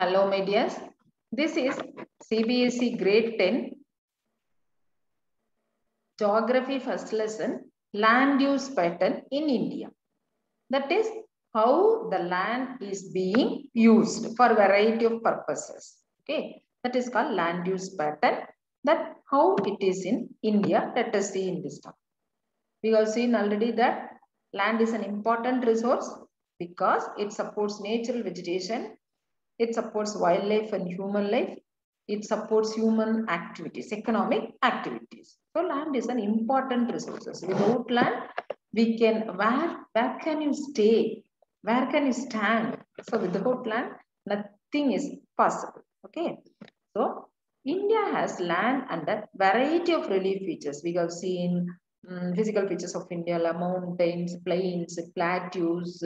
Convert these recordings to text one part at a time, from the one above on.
Hello, my dears. This is CBSE Grade 10 Geography First Lesson Land Use Pattern in India. That is how the land is being used for a variety of purposes. Okay, that is called land use pattern. That how it is in India. Let us see in this talk. We have seen already that land is an important resource because it supports natural vegetation. It supports wildlife and human life. It supports human activities, economic activities. So land is an important resource. Without land, we can, where can you stay? Where can you stand? So without land, nothing is possible. Okay. So India has land under variety of relief features. We have seen physical features of India, like mountains, plains, plateaus,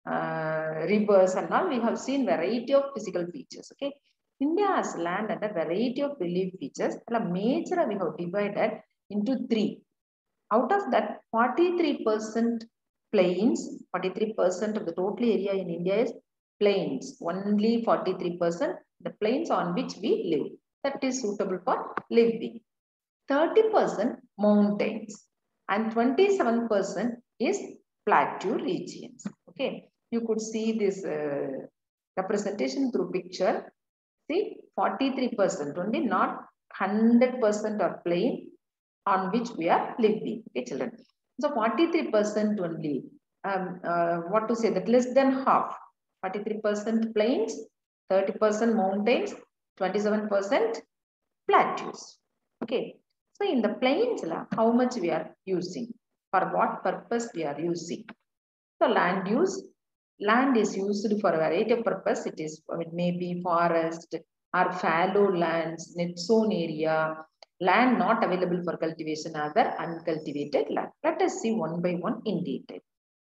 rivers and all. We have seen variety of physical features. Okay, India has land under variety of relief features. Major we have divided into three. Out of that, 43% plains, 43% of the total area in India is plains. Only 43% the plains on which we live. That is suitable for living. 30% mountains and 27% is plateau regions. Okay, you could see this representation through picture. See, 43% only, not 100% are plain on which we are living. Okay, children. So 43% only. What to say that less than half. 43% plains, 30% mountains, 27% plateaus. Okay. So in the plains, how much we are using? For what purpose we are using? So land use. Land is used for a variety of purpose. It may be forest or fallow lands, net zone area, land not available for cultivation, other uncultivated land. Let us see one by one in detail.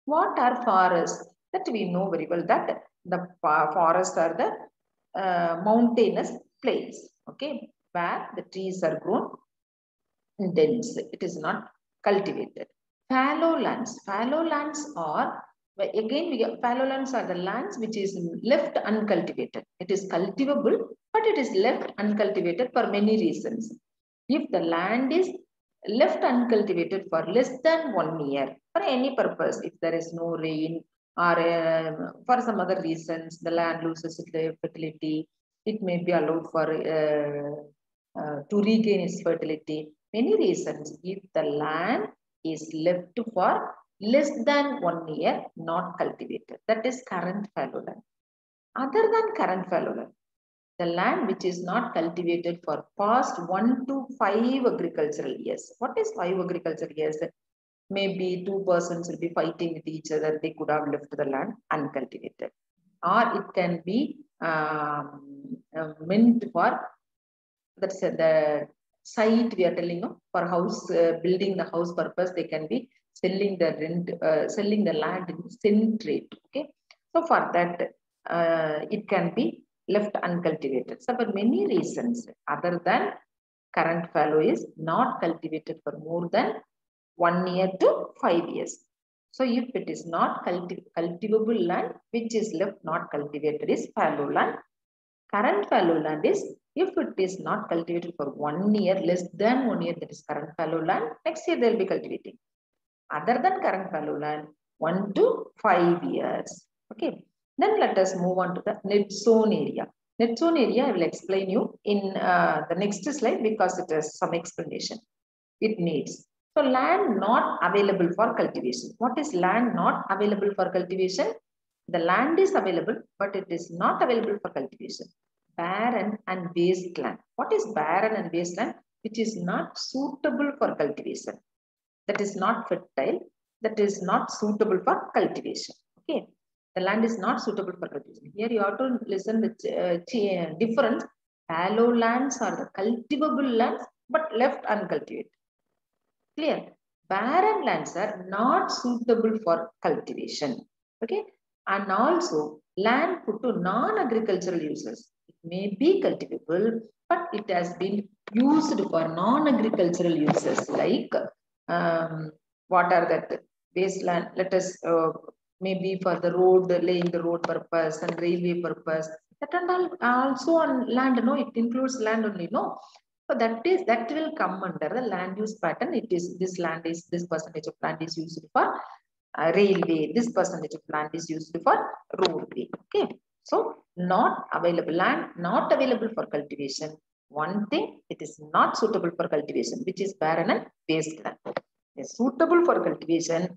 What are forests? That we know very well that the forests are the mountainous plains. Okay, where the trees are grown dense. It is not cultivated. Fallow lands. Fallow lands are, again, fallow lands are the lands which is left uncultivated. It is cultivable, but it is left uncultivated for many reasons. If the land is left uncultivated for less than 1 year, for any purpose, if there is no rain or for some other reasons, the land loses its fertility, it may be allowed for to regain its fertility. Many reasons. If the land is left for less than 1 year, not cultivated, that is current fallow land. Other than current fallow land, the land which is not cultivated for past 1 to 5 agricultural years. What is 5 agricultural years? Maybe two persons will be fighting with each other. They could have left the land uncultivated. Or it can be meant for, that's the site we are telling you, for house building the house purpose. They can be selling the rent, selling the land in cent rate. Okay, so for that it can be left uncultivated. So for many reasons other than current fallow is not cultivated for more than 1 year to 5 years. So if it is not cultivable land which is left not cultivated is fallow land. Current fallow land is if it is not cultivated for 1 year, less than 1 year, that is current fallow land. Next year they will be cultivating. Other than current fallow land, 1 to 5 years. Okay. Then let us move on to the net zone area. Net zone area I will explain you in the next slide because it has some explanation. It needs. So land not available for cultivation. What is land not available for cultivation? The land is available, but it is not available for cultivation. Barren and wasteland. What is barren and wasteland? Which is not suitable for cultivation. That is not fertile. That is not suitable for cultivation. Okay. The land is not suitable for cultivation. Here you have to listen the difference. Fallow lands are the cultivable lands, but left uncultivated. Clear? Barren lands are not suitable for cultivation. Okay. And also land put to non-agricultural uses. It may be cultivable, but it has been used for non-agricultural uses like what are that? Wasteland. Let us maybe for the road, laying the road purpose and railway purpose. That and all also on land, no, it includes land only, no. So that will come under the land use pattern. It is this land is this percentage of land is used for railway. This percentage of land is used for roadway. Okay. So not available land, not available for cultivation. One thing, it is not suitable for cultivation, which is barren and wasteland. It is suitable for cultivation,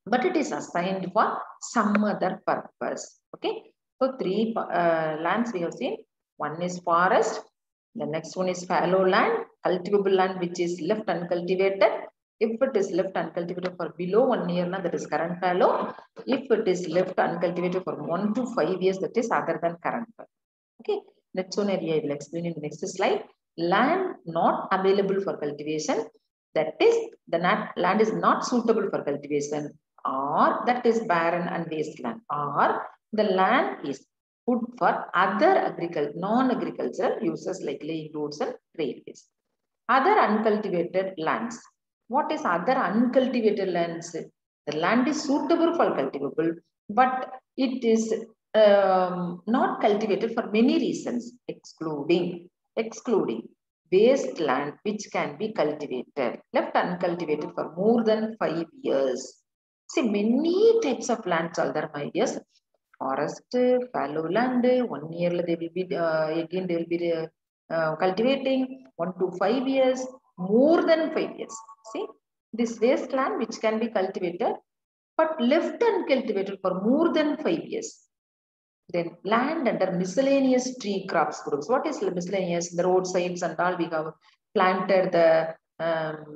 but it is assigned for some other purpose. Okay. So three lands we have seen. One is forest. The next one is fallow land, cultivable land which is left uncultivated. If it is left uncultivated for below 1 year, that is current fallow. If it is left uncultivated for 1 to 5 years, that is other than current fallow. Okay. Next one area I will explain in the next slide. Land not available for cultivation. That is the land is not suitable for cultivation, or that is barren and wasteland, or the land is put for other non-agricultural uses like laying roads and railways. Other uncultivated lands. What is other uncultivated lands? The land is suitable for cultivable, but it is not cultivated for many reasons, excluding wasteland which can be cultivated, left uncultivated for more than 5 years. See, many types of lands are there, my dears. Forest, fallow land, 1 year they will be again they will be cultivating 1 to 5 years, more than 5 years. See, this wasteland which can be cultivated, but left uncultivated for more than 5 years. Then land under miscellaneous tree crops groups. What is miscellaneous? The roadsides and all we have planted the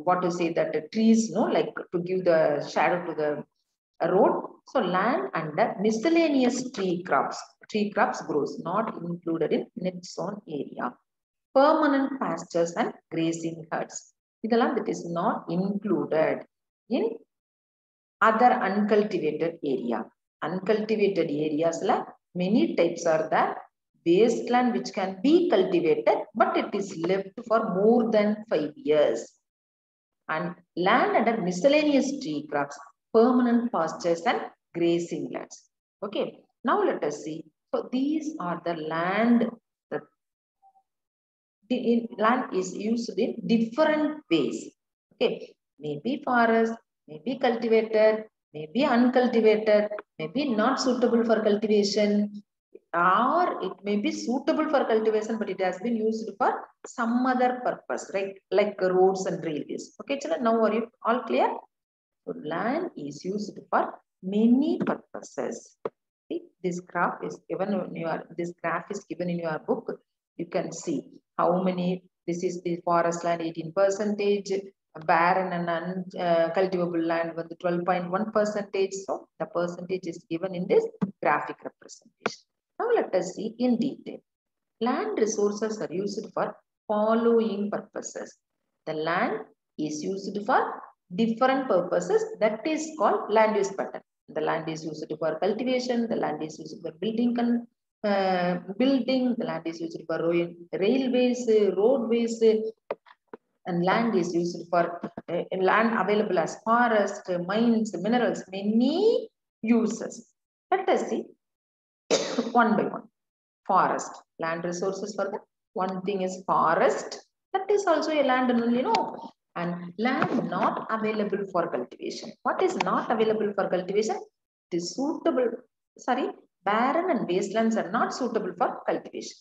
what to say that the trees, no, like to give the shadow to the road. So land under miscellaneous tree crops grows not included in net zone area. Permanent pastures and grazing herds. That is not included in other uncultivated area. Uncultivated areas, many types are there. Wasteland which can be cultivated, but it is left for more than 5 years. And land under miscellaneous tree crops, permanent pastures and grazing lands. Okay, now let us see. So these are the land. Land is used in different ways. Okay, maybe forest, maybe cultivated, maybe uncultivated, maybe not suitable for cultivation, or it may be suitable for cultivation, but it has been used for some other purpose, right? Like roads and railways. Okay, children, now are you all clear? So land is used for many purposes. See, this graph is given in your book. You can see how many. This is the forest land 18%, barren and uncultivable land with 12.1%. So the percentage is given in this graphic representation. Now let us see in detail. Land resources are used for following purposes. The land is used for different purposes. That is called land use pattern. The land is used for cultivation. The land is used for building. The land is used for railways, roadways, and land is used for land available as forest, mines, minerals, many uses. Let us see one by one. Forest, land resources for that. One thing is forest. That is also a land, and land not available for cultivation. What is not available for cultivation? It is suitable. Barren and wastelands are not suitable for cultivation.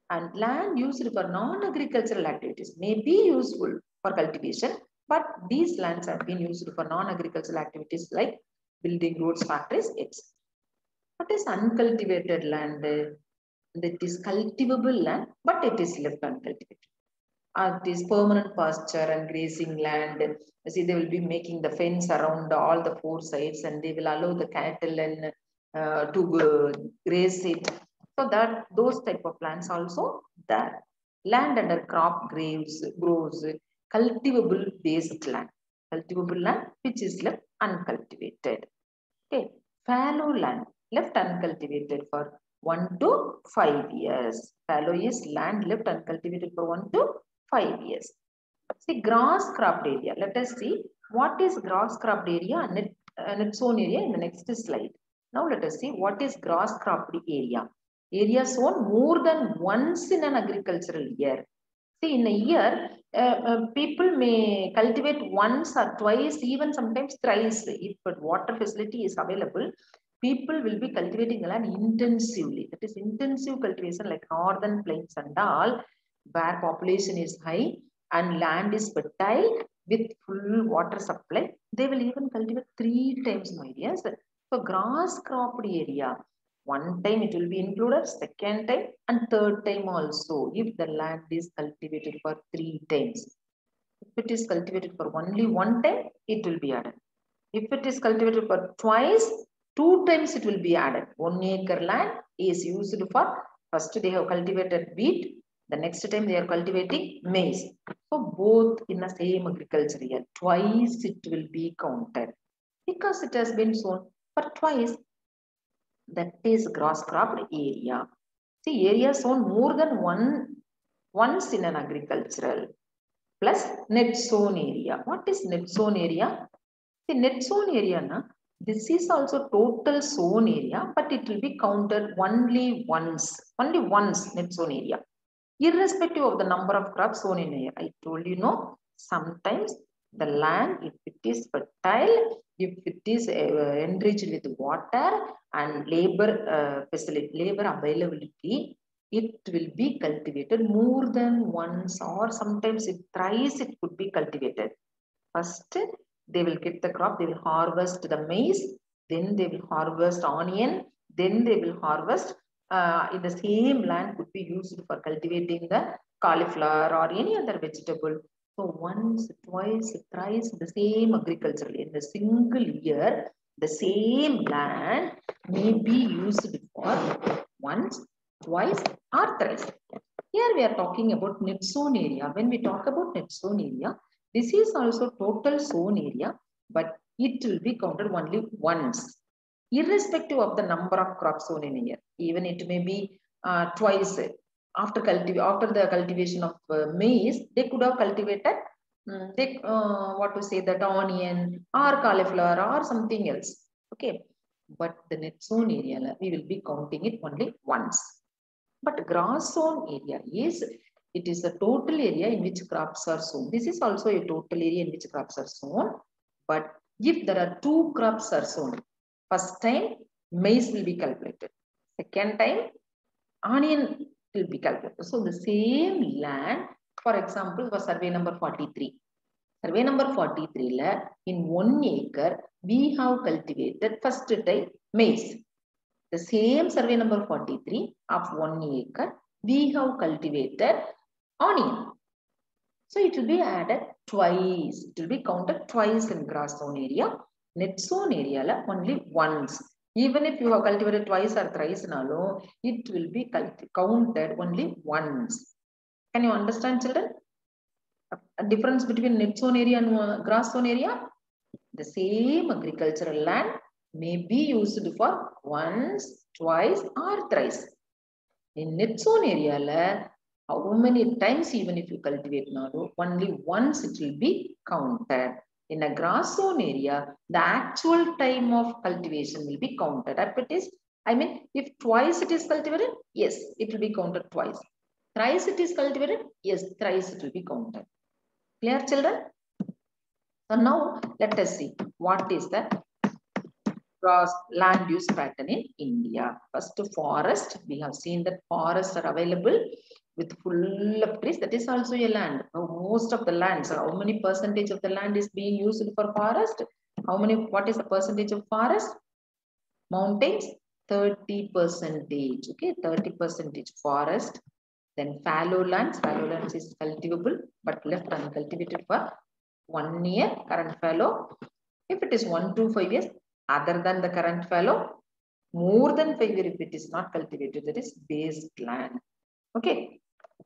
And land used for non-agricultural activities may be useful for cultivation, but these lands have been used for non-agricultural activities like building roads, factories, etc. What is uncultivated land? It is cultivable land, but it is left uncultivated. It is permanent pasture and grazing land. See, they will be making the fence around all the 4 sides, and they will allow the cattle and to graze it. So that those type of lands also there. Land under crop grows cultivable based land. Cultivable land which is left uncultivated. Okay, fallow land left uncultivated for 1 to 5 years. Fallow is land left uncultivated for 1 to 5 years. See, grass cropped area. Let us see what is grass cropped area and its own area in the next slide. Now let us see what is grass cropped area. Area sown more than once in an agricultural year. See, in a year, people may cultivate once or twice, even sometimes thrice. If water facility is available, people will be cultivating the land intensively. That is intensive cultivation like northern plains and all, where population is high and land is fertile with full water supply. They will even cultivate 3 times more areas. So grass cropped area, one time it will be included, second time and third time also, if the land is cultivated for 3 times. If it is cultivated for only one time, it will be added. If it is cultivated for twice, 2 times it will be added. 1 acre land is used for, first they have cultivated wheat, the next time they are cultivating maize. So both in the same agriculture year, twice it will be counted. Because it has been sown for twice, that is gross cropped area. See, area sown more than once in an agricultural plus net sown area. What is net sown area? The net sown area, na, this is also total sown area, but it will be counted only once net sown area, irrespective of the number of crops sown in a year. I told you, no, sometimes the land, if it is fertile, if it is enriched with water and labor facility, labor availability, it will be cultivated more than once, or sometimes thrice it could be cultivated. First, they will get the crop, they will harvest the maize, then they will harvest onion, then they will harvest in the same land could be used for cultivating the cauliflower or any other vegetable. So once, twice, thrice, the same agricultural in the single year, the same land may be used for once, twice, or thrice. Here we are talking about net sown area. When we talk about net sown area, this is also total sown area, but it will be counted only once, irrespective of the number of crops sown in a year. Even it may be twice. After the cultivation of maize, they could have cultivated what to say, that onion or cauliflower or something else. Okay, but the net sown area, we will be counting it only once. But grass sown area is, it is the total area in which crops are sown. This is also a total area in which crops are sown. But if there are 2 crops are sown, first time maize will be calculated. Second time onion will be calculated. So the same land, for example, for survey number 43. Survey number 43, in 1 acre, we have cultivated first time maize. The same survey number 43 of 1 acre, we have cultivated onion. So it will be added twice. It will be counted twice in grass sown area. Net sown area only once. Even if you have cultivated twice or thrice, it will be counted only once. Can you understand, children? A difference between net sown area and grass sown area? The same agricultural land may be used for once, twice, or thrice. In net sown area, how many times even if you cultivate only once it will be counted. In a grass sown area, the actual time of cultivation will be counted. If twice it is cultivated, yes, it will be counted twice. Thrice it is cultivated, yes, thrice it will be counted. Clear, children? So now let us see what is the gross land use pattern in India. First, forest. We have seen that forests are available with full of trees. That is also a land. Now, most of the lands, how many percentage of the land is being used for forest? What is the percentage of forest? Mountains, 30%. Okay, 30% forest. Then fallow lands. Fallow lands is cultivable but left uncultivated for 1 year, current fallow. If it is 1 to 5 years, other than the current fallow, more than 5 years if it is not cultivated, that is based land. Okay.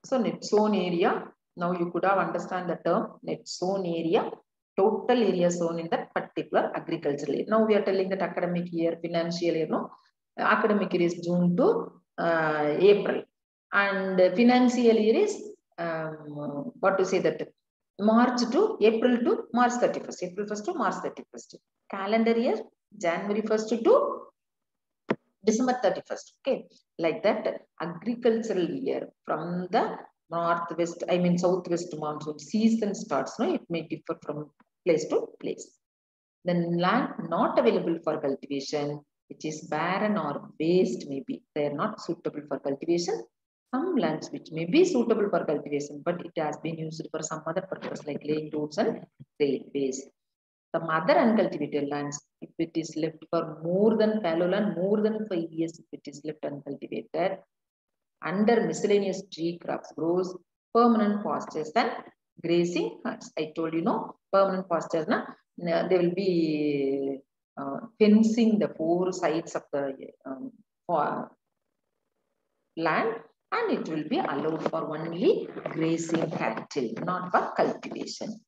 So net sown area. Now you could have understand the term net sown area. Total area sown in that particular agricultural area. Now we are telling that academic year, financial year, academic year is June to April. And financial year is, what to say that, March to April to March 31st. April 1st to March 31st. Calendar year, January 1st to December 31st. Okay, like that agricultural year from the northwest, I mean southwest monsoon season starts. No, it may differ from place to place. The land not available for cultivation, which is barren or waste, maybe they are not suitable for cultivation. Some lands which may be suitable for cultivation, but it has been used for some other purpose like laying roads and railways. Some other uncultivated lands, if it is left for more than fallow land, more than 5 years, if it is left uncultivated, under miscellaneous tree crops grows permanent pastures and grazing huts. I told you, no, permanent pastures, na, they will be fencing the four sides of the land, and it will be allowed for only grazing cattle, not for cultivation.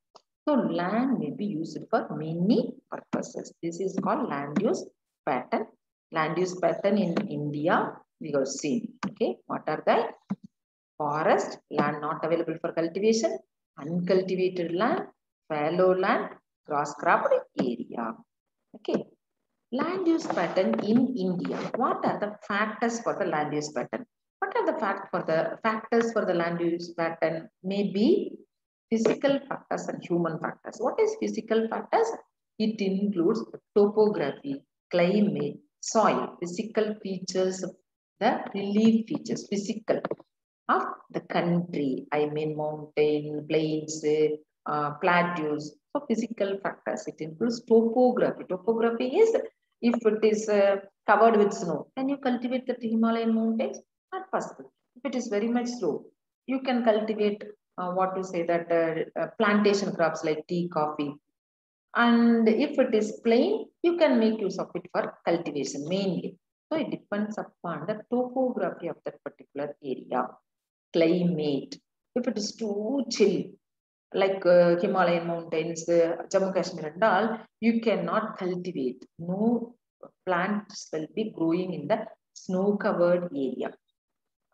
So land may be used for many purposes. This is called land use pattern. Land use pattern in India, we have seen. Okay, what are the forest, land not available for cultivation, uncultivated land, fallow land, grass cropped area. Okay, land use pattern in India. What are the factors for the land use pattern? What are the factors for the land use pattern? Maybe physical factors and human factors. What is physical factors? It includes topography, climate, soil, physical features, the relief features, physical of the country. I mean mountain, plains, plateaus. So physical factors. It includes topography. Topography is if it is covered with snow, can you cultivate the Himalayan mountains? Not possible. If it is very much slow, you can cultivate what to say that plantation crops like tea, coffee. And if it is plain, you can make use of it for cultivation mainly. So it depends upon the topography of that particular area. Climate. If it is too chill, like Himalayan mountains, Jammu Kashmir and all, you cannot cultivate. No plants will be growing in the snow-covered area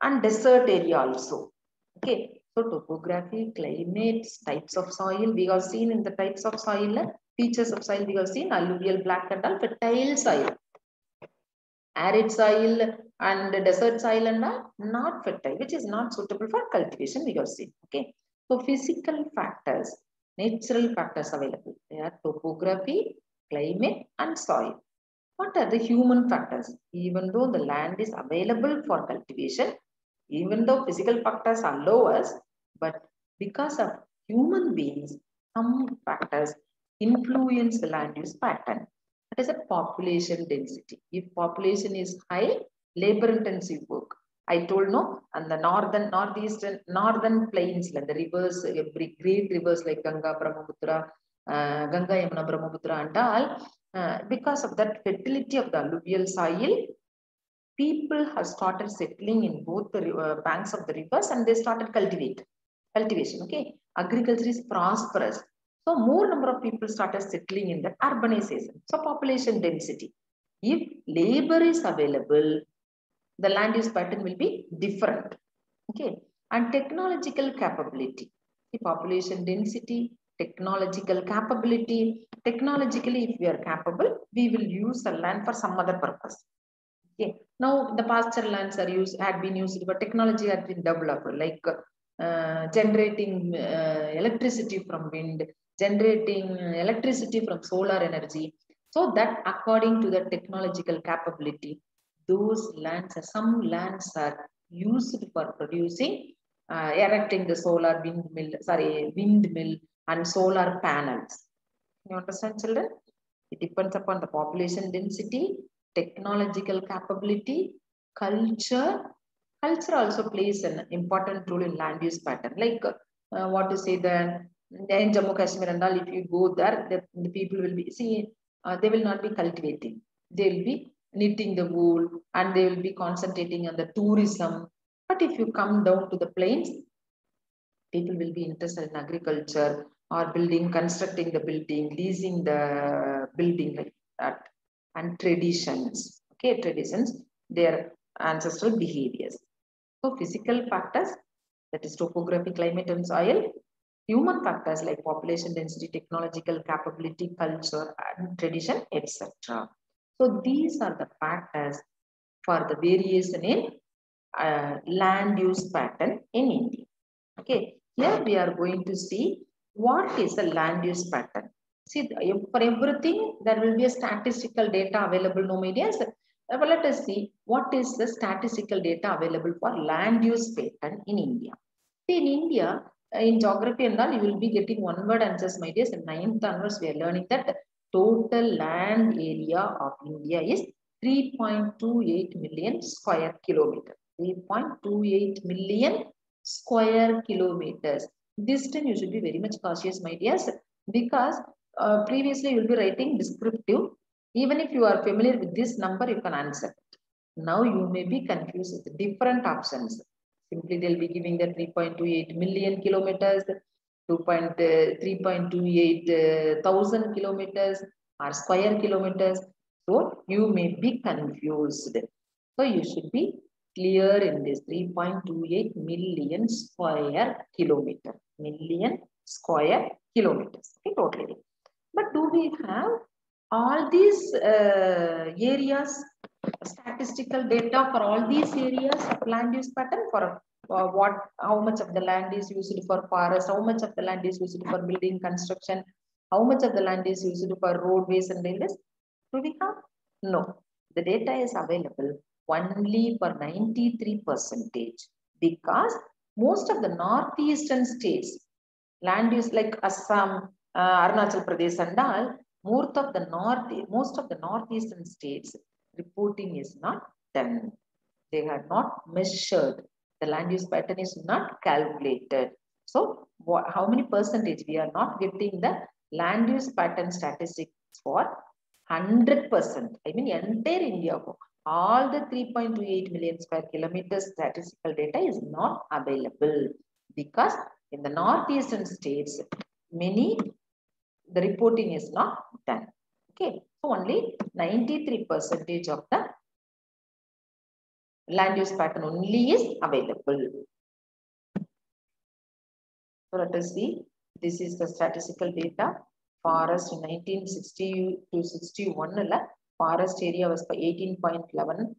and desert area also. Okay, so topography, climate, types of soil. We have seen in the types of soil, features of soil. We have seen alluvial, black and all, fertile soil, arid soil, and desert soil and not fertile, which is not suitable for cultivation. We have seen. Okay, so physical factors, natural factors available. They are topography, climate, and soil. What are the human factors? Even though the land is available for cultivation, even though physical factors allow us, but because of human beings, some factors influence the land use pattern. That is a population density. If population is high, labor intensive work. I told no, and the northeastern, northern plains, like the rivers, great rivers like Ganga, Brahmaputra, Ganga, Yamuna, Brahmaputra, and all, because of that fertility of the alluvial soil, people have started settling in both the banks of the rivers and they started cultivation. Okay, agriculture is prosperous. So more number of people started settling in the urbanization. So population density. If labor is available, the land use pattern will be different. Okay, and technological capability. The population density, technological capability. Technologically, if we are capable, we will use the land for some other purpose. Okay. Now the pasture lands had been used, but technology had been developed, like generating electricity from wind, generating electricity from solar energy. So that according to the technological capability, those lands, some lands are used for producing, erecting the windmill and solar panels. You understand, children? It depends upon the population density, technological capability, culture. Culture also plays an important role in land use pattern. Like what to say, in Jammu Kashmir and all, if you go there, the people will be, they will not be cultivating. They will be knitting the wool and they will be concentrating on the tourism. But if you come down to the plains, people will be interested in agriculture or building, constructing the building, leasing the building like that, and traditions. Okay, traditions, their ancestral behaviors. So physical factors, that is topography, climate, and soil. Human factors like population density, technological capability, culture, and tradition, etc. So these are the factors for the variation in land use pattern in India. Okay, here we are going to see what is a land use pattern. See, for everything, there will be a statistical data available, no medias. But let us see what is the statistical data available for land use pattern in India. See, in India, in geography and all, you will be getting one word answers, my dears. In 9th onwards, we are learning that total land area of India is 3.28 million square kilometers. 3.28 million square kilometers. This time you should be very much cautious, my dears, because previously you will be writing descriptive. Even if you are familiar with this number, you can answer. Now you may be confused with different options. Simply they'll be giving the 3.28 million kilometers, 3.28 thousand kilometers or square kilometers. So you may be confused. So you should be clear in this 3.28 million square kilometer. Million square kilometers. Okay, totally. But do we have all these areas, statistical data for all these areas of land use pattern for how much of the land is used for forest, how much of the land is used for building construction, how much of the land is used for roadways and railways? Do we have? No. The data is available only for 93% because most of the northeastern states, land use like Assam, Arunachal Pradesh and all, most of the northeastern states reporting is not done. They are not measured. The land use pattern is not calculated. So how many percentage we are not getting the land use pattern statistics for 100%. I mean entire India, all the 3.28 million square kilometers statistical data is not available because in the northeastern states, the reporting is not done. Okay, so only 93% of the land use pattern only is available. So let us see, this is the statistical data. Forest in 1960 to 61, forest area was 18.11,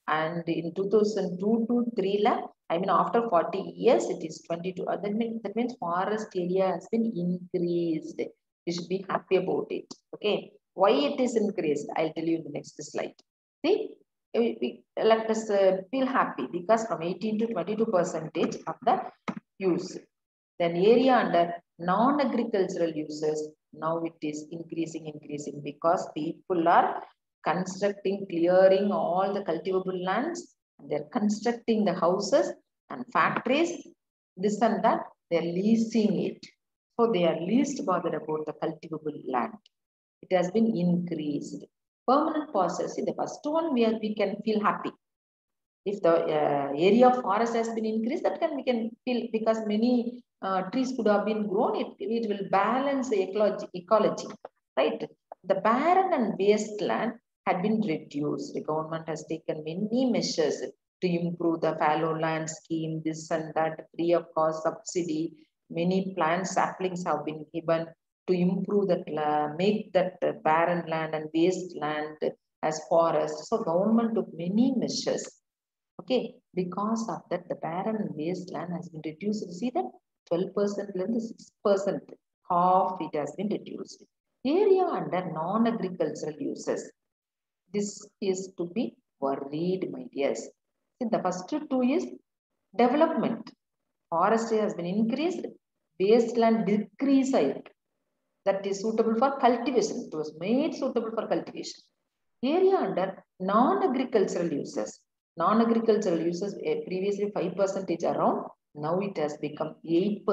and in 2002 to 3, I mean after 40 years it is 22. That means forest area has been increased. You should be happy about it. Okay, why it is increased? I'll tell you in the next slide. See, let us feel happy because from 18 to 22% of the use. Then area under non-agricultural uses, now it is increasing because people are constructing, clearing all the cultivable lands. They're constructing the houses and factories, this and that, they're leasing it. So they are least bothered about the cultivable land. It has been increased. Permanent pauses, see the first one we can feel happy. If the area of forest has been increased, we can feel because many trees could have been grown, it will balance the ecology, right? The barren and wasteland had been reduced. The government has taken many measures to improve the fallow land scheme, this and that, free of cost subsidy. Many plant saplings have been given to improve that, make that barren land and wasteland as forest. So government took many measures. Okay, because of that, the barren and wasteland has been reduced. You see that 12% and 6%, half it has been reduced. Area under non-agricultural uses. This is to be worried, my dears. See, the first two is development. Forestry has been increased, wasteland decreased. That is suitable for cultivation. It was made suitable for cultivation. Area under non-agricultural uses. Non-agricultural uses previously 5% around. Now it has become 8%.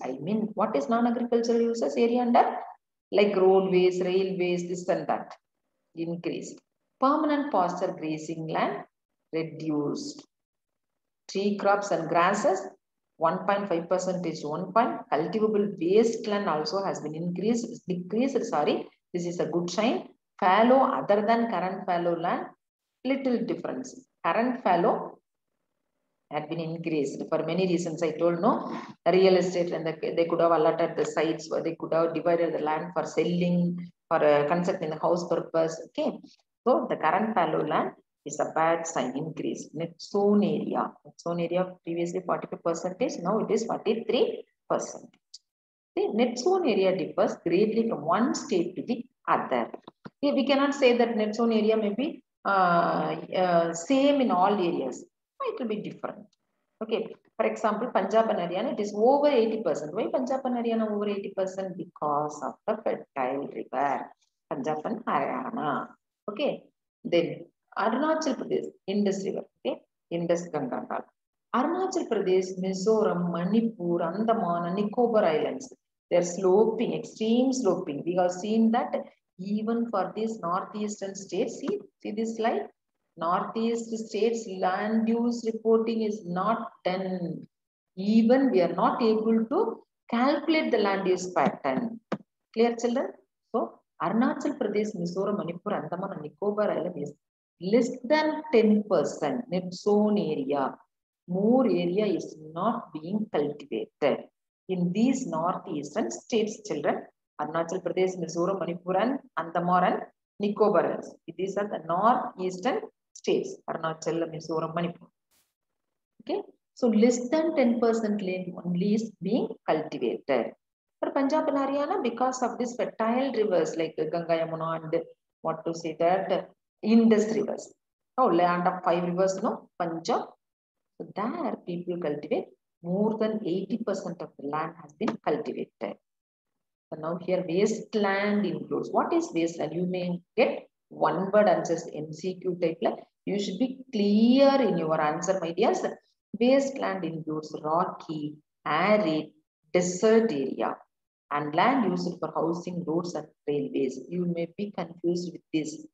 I mean, what is non-agricultural uses area under? Like roadways, railways, this and that. Increased. Permanent pasture grazing land reduced. Tree crops and grasses 1.5% 1 point. Cultivable wasteland also has been decreased. Sorry, this is a good sign. Fallow other than current fallow land, little difference. Current fallow had been increased for many reasons. I told no, real estate and they could have allotted the sites where they could have divided the land for selling, for constructing the house purpose. Okay, So the current fallow land is a bad sign, increase. Net sown area. Net sown area previously 42%, now it is 43%. The net sown area differs greatly from one state to the other. Okay, we cannot say that net sown area may be same in all areas. It will be different. Okay, for example, Punjab and Haryana, it is over 80%. Why Punjab and Haryana over 80%? Because of the fertile river, Punjab and Haryana. Okay, then Arunachal Pradesh, Indus River, okay, Indus Ganga. Arunachal Pradesh, Mizoram, Manipur, Andaman, and Nicobar Islands, they're sloping, extreme sloping. We have seen that even for these northeastern states, see this slide? Northeast states land use reporting is not done. Even we are not able to calculate the land use pattern. Clear, children? So, Arunachal Pradesh, Mizoram, Manipur, Andaman, and Nicobar Island is less than 10% net zone area. More area is not being cultivated. In these northeastern states, children, Arunachal Pradesh, Mizoram, Manipur, and Andaman and Nicobar Islands. These are the northeastern states, Arunachal, Mizoram, Manipur. Okay, so less than 10% land only is being cultivated. For Punjab and Haryana, because of these fertile rivers like Ganga, Yamuna, and what to say that Indus rivers. Oh, land of 5 rivers, no, Punjab. So there people cultivate more than 80% of the land has been cultivated. So now here wasteland includes. What is wasteland? You may get one word answers MCQ type. Like you should be clear in your answer, my dears. Wasteland includes rocky, arid, desert area and land used for housing, roads and railways. You may be confused with this.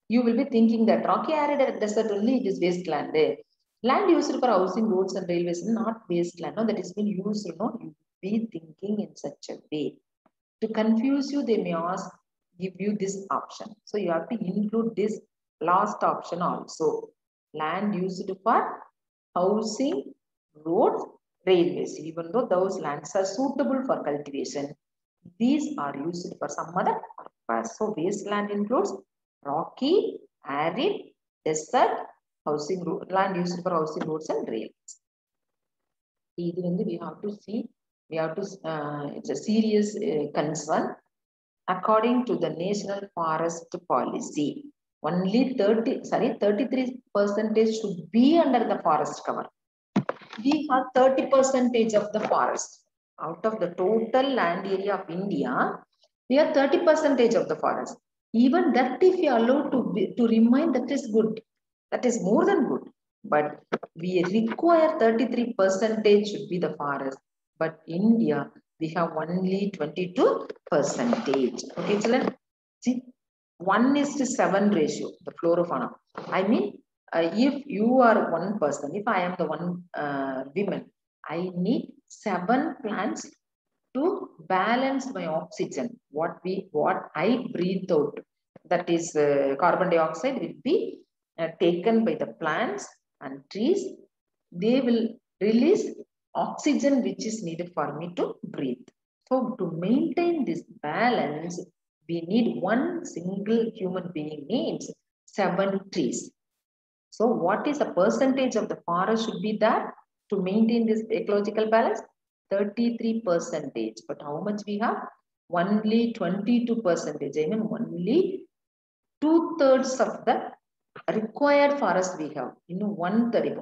You will be thinking that rocky, arid and desert only it is wasteland. Land used for housing, roads and railways, not wasteland. No, that is been used, you be thinking in such a way. To confuse you, they may ask, give you this option. So you have to include this last option also. Land used for housing, roads, railways. Even though those lands are suitable for cultivation, these are used for some other purpose. So wasteland includes rocky, arid, desert, housing land used for housing, roads and railways. We have to see, it's a serious concern. According to the National Forest Policy, only 33% should be under the forest cover. We have 30% of the forest. Out of the total land area of India, we have 30% of the forest. Even that if you are allowed to remain, that is good. That is more than good. But we require 33% should be the forest. But India, we have only 22%. Okay, children? See, 1:7 ratio, the flora-fauna. I mean, if you are one person, if I am the one woman, I need 7 plants to balance my oxygen. What I breathe out, that is carbon dioxide, will be taken by the plants and trees. They will release oxygen which is needed for me to breathe. So to maintain this balance, we need one single human being needs 7 trees. So what is the percentage of the forest should be there to maintain this ecological balance? 33%. But how much we have? Only 22%. I mean only 2/3 of the required forest we have. In 1/3.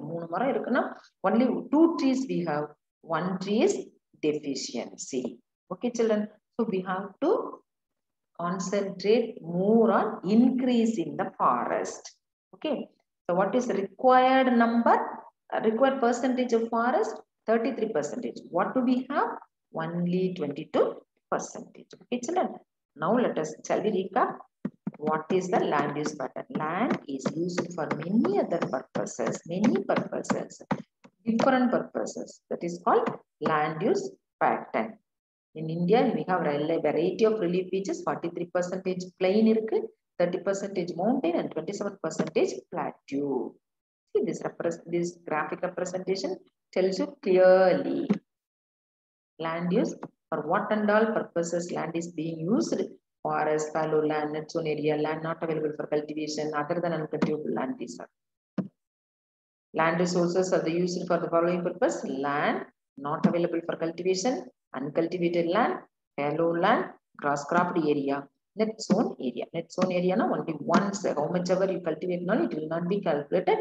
Only 2 trees we have. 1 tree is deficiency. Okay, children. So we have to concentrate more on increasing the forest. Okay. So what is the required number? Required percentage of forest? 33%. What do we have? Only 22%. Okay, children. Now shall we recap? What is the land use pattern? Land is used for many other purposes, different purposes. That is called land use pattern. In India, we have a variety of relief beaches, 43% plain, 30% mountain, and 27% plateau. See, this graphic representation tells you clearly land use for what and all purposes land is being used. Forest, fallow land, net zone area, land not available for cultivation other than uncultivable land. These are. Land resources are used for the following purpose: land not available for cultivation, uncultivated land, fallow land, grass cropped area, net zone area. Net zone area now only once, how much ever you cultivate now, it will not be calculated.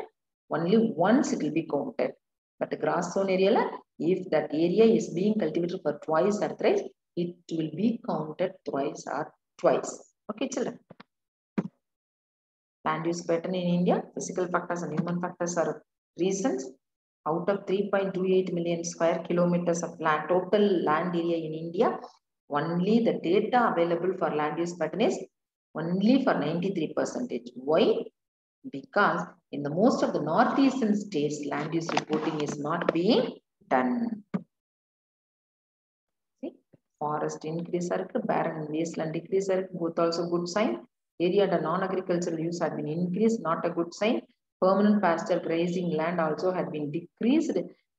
Only once it will be counted. But the grass zone area, if that area is being cultivated for twice or thrice, it will be counted twice or twice. Okay, children. Land use pattern in India, physical factors and human factors are reasons. Out of 3.28 million square kilometers of land, total land area in India, only the data available for land use pattern is only for 93%. Why? Because in the most of the northeastern states, land use reporting is not being done. See, forest increase, barren wasteland decrease, both also good sign. Area under non-agricultural use had been increased, not a good sign. Permanent pasture grazing land also had been decreased.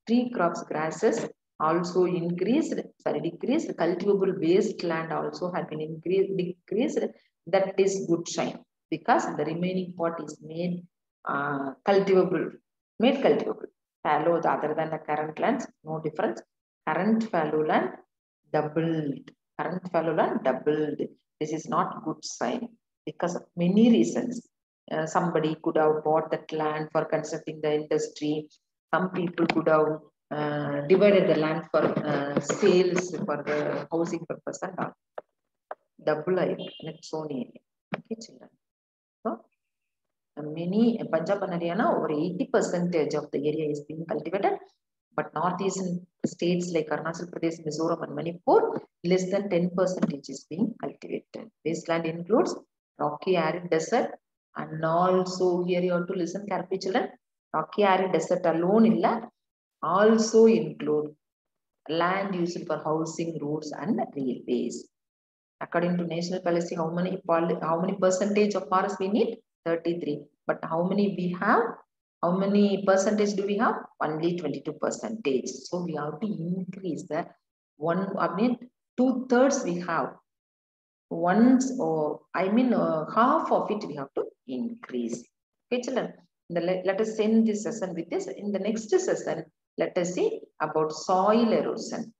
Tree crops, grasses also increased, decreased. Cultivable wasteland also had been decreased. That is good sign because the remaining part is made cultivable. Fallow, other than the current lands, no difference. Current fallow land doubled. Current fallow land doubled. This is not good sign because of many reasons. Somebody could have bought that land for constructing the industry. Some people could have divided the land for sales for the housing purpose and all. Double net zone area. Okay, children. So, many Punjab and Haryana, over 80% of the area is being cultivated, but northeastern states like Arunachal Pradesh, Mizoram, and Manipur, less than 10% is being cultivated. Wasteland includes rocky arid desert, and also here you have to listen carefully, children. Rocky arid desert alone illa, also include land used for housing, roads, and railways. According to national policy, how many percentage of forest we need? 33. But how many we have? How many percentage do we have? Only 22%. So we have to increase that. 2/3 we have. Half of it we have to increase. Okay, children. Let us end this session with this. In the next session, let us see about soil erosion.